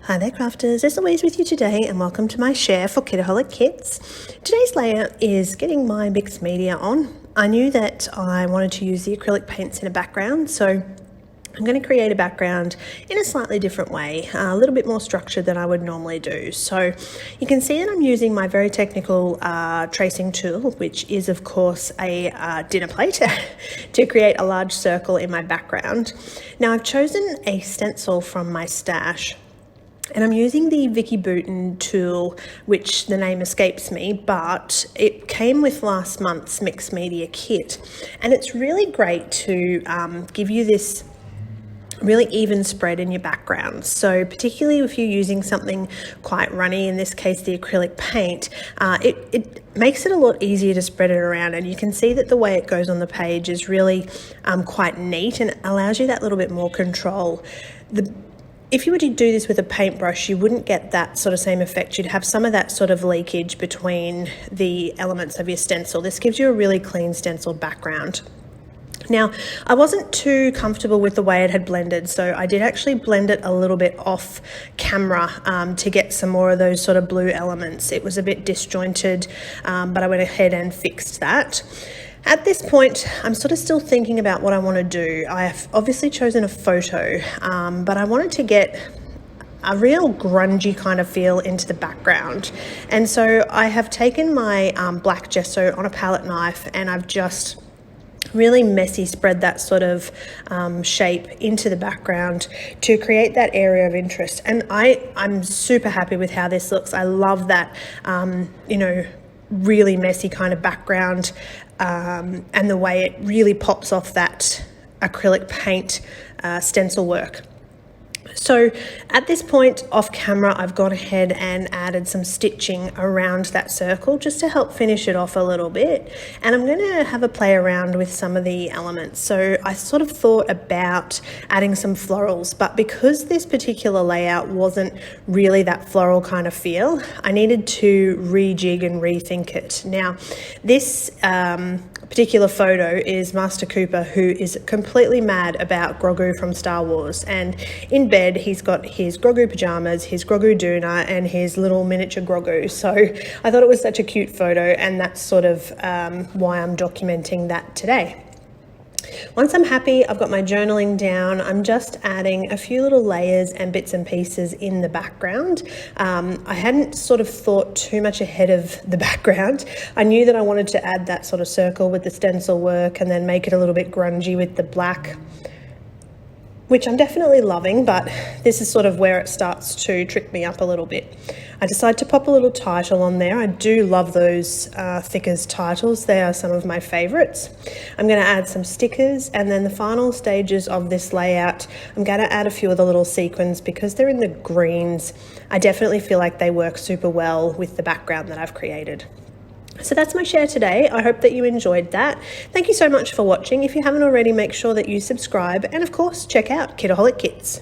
Hi there crafters, as always with you today, and welcome to my share for Kitaholic Kits. Today's layout is getting my mixed media on. I knew that I wanted to use the acrylic paints in a background, so I'm going to create a background in a slightly different way, a little bit more structured than I would normally do. So you can see that I'm using my very technical tracing tool, which is of course a dinner plate, to create a large circle in my background. Now I've chosen a stencil from my stash, and I'm using the Vicky Bouton tool, which the name escapes me, but it came with last month's mixed media kit. And it's really great to give you this really even spread in your background. So particularly if you're using something quite runny, in this case the acrylic paint, it makes it a lot easier to spread it around, and you can see that the way it goes on the page is really quite neat and allows you that little bit more control. If you were to do this with a paintbrush, you wouldn't get that sort of same effect. You'd have some of that sort of leakage between the elements of your stencil. This gives you a really clean stenciled background. Now, I wasn't too comfortable with the way it had blended, so I did actually blend it a little bit off camera to get some more of those sort of blue elements. It was a bit disjointed, but I went ahead and fixed that. At this point, I'm sort of still thinking about what I want to do. I have obviously chosen a photo, but I wanted to get a real grungy kind of feel into the background. And so I have taken my black gesso on a palette knife, and I've just really messy spread that sort of shape into the background to create that area of interest. And I'm super happy with how this looks. I love that, really messy kind of background, and the way it really pops off that acrylic paint stencil work. So at this point off camera, I've gone ahead and added some stitching around that circle just to help finish it off a little bit. And I'm going to have a play around with some of the elements. So I sort of thought about adding some florals, but because this particular layout wasn't really that floral kind of feel, I needed to rejig and rethink it. Now, this particular photo is Master Cooper, who is completely mad about Grogu from Star Wars, and in bed he's got his Grogu pajamas, his Grogu doona, and his little miniature Grogu. So I thought it was such a cute photo, and that's sort of why I'm documenting that today. Once I'm happy, I've got my journaling down, I'm just adding a few little layers and bits and pieces in the background. I hadn't sort of thought too much ahead of the background. I knew that I wanted to add that sort of circle with the stencil work and then make it a little bit grungy with the black, which I'm definitely loving, but this is sort of where it starts to trick me up a little bit. I decided to pop a little title on there. I do love those thickers titles. They are some of my favorites. I'm going to add some stickers, and then the final stages of this layout, I'm going to add a few of the little sequins because they're in the greens. I definitely feel like they work super well with the background that I've created. So that's my share today. I hope that you enjoyed that. Thank you so much for watching. If you haven't already, make sure that you subscribe, and of course, check out Kitaholic Kits.